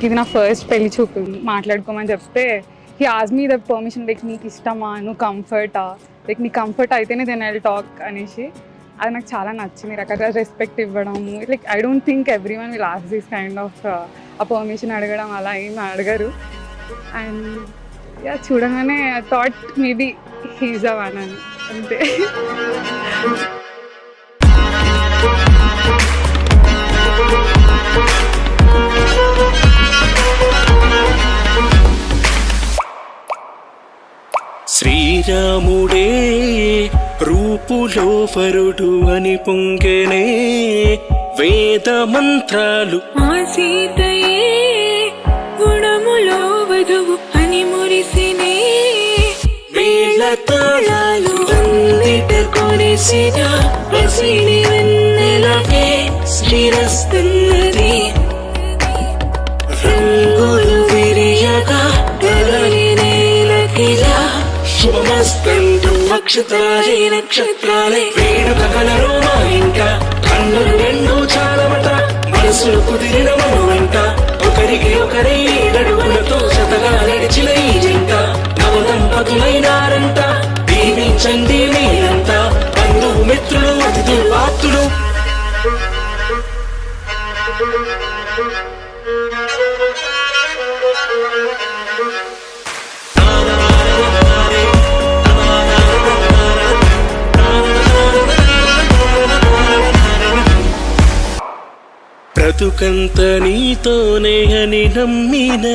ఇది నా ఫస్ట్ పెళ్లి చూపు మాట్లాడుకోమని చెప్తే he asked me the permission like నీకు ఇష్టమా, నువ్వు కంఫర్టా, లైక్ నీ కంఫర్ట్ అయితేనే దెన్ ఐ విల్ టాక్ అనేసి. అది నాకు చాలా నచ్చింది. రకరకాల రెస్పెక్ట్ ఇవ్వడము. Like I don't think everyone will ask this kind of a permission అడగడం అలా ఏమి అడగరు. అండ్ యా చూడగానే I thought maybe he's a one అని అంతే. శ్రీరాముడే రూపులో వరుడు అని పొంగెనే వేద మంత్రాలు, ఆ సీతయే గుణములో వధువు అని మురిసినే వేళ తాళాలు అందిట కొరిసిన ప్రసిని వెన్నెలవే శ్రీరస్తున్నది. రంగులు విరియగా కదలి నేలకిలా శుభమస్తంటూ నక్షత్రాలే నక్షత్రాలే వేడుక కలరు మా ఇంట. కన్నులు రెండు చాలవట మనసులు కుదిరిన మనువంట. ఒకరికి ఒకరే ఏడడుగులతో శతగా నడిచిన ఈ జంట నవదంపతులైనారంట. దీవించండి మీరంతా బంధువు మిత్రులు అతిథులు ఆప్తులు. బ్రతుకంత నీతోనే అని నమ్మిన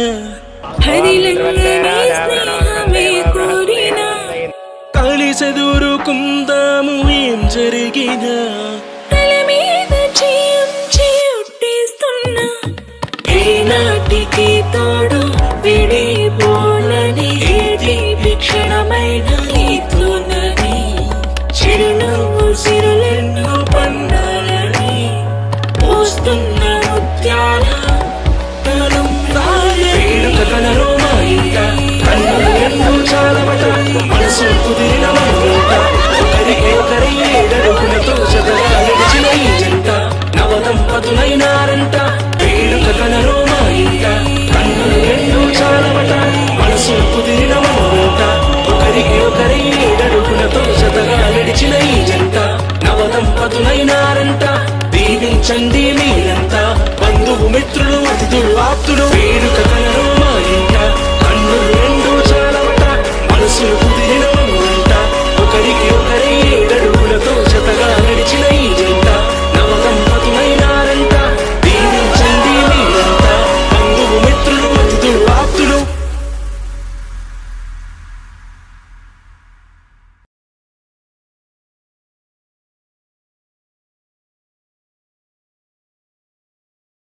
కలిసెదురుకుందాము ఏం జరిగినా. ఏనాటికి తోడు విడిపోలని ఏది క్షణమైన నీతోనని చిరునవ్వు సిరులెన్నో పండాలని పోస్తున్న ముత్యాల వేడుక కలరు మా ఇంట. కన్నులు ఎన్నో చాలవట మనసు కుదిరిన మనువంట. ఒకరికి ఒకరే ఏడడుగులతో శతగా నడిచిన ఈ జంట నవదంపతులైనారంట. వేడుక కలరు మా ఇంట. కన్నులు ఎన్నో చాలవట మనసు కుదిరిన మనువంట. ఒకరికి ఒకరే ఏడడుగులతో శతగా నడిచిన ఈ జంట నవదంపతులైనారంట. దీవించండి మీరంతా బంధువు మిత్రులు అతిథులు ఆప్తులు.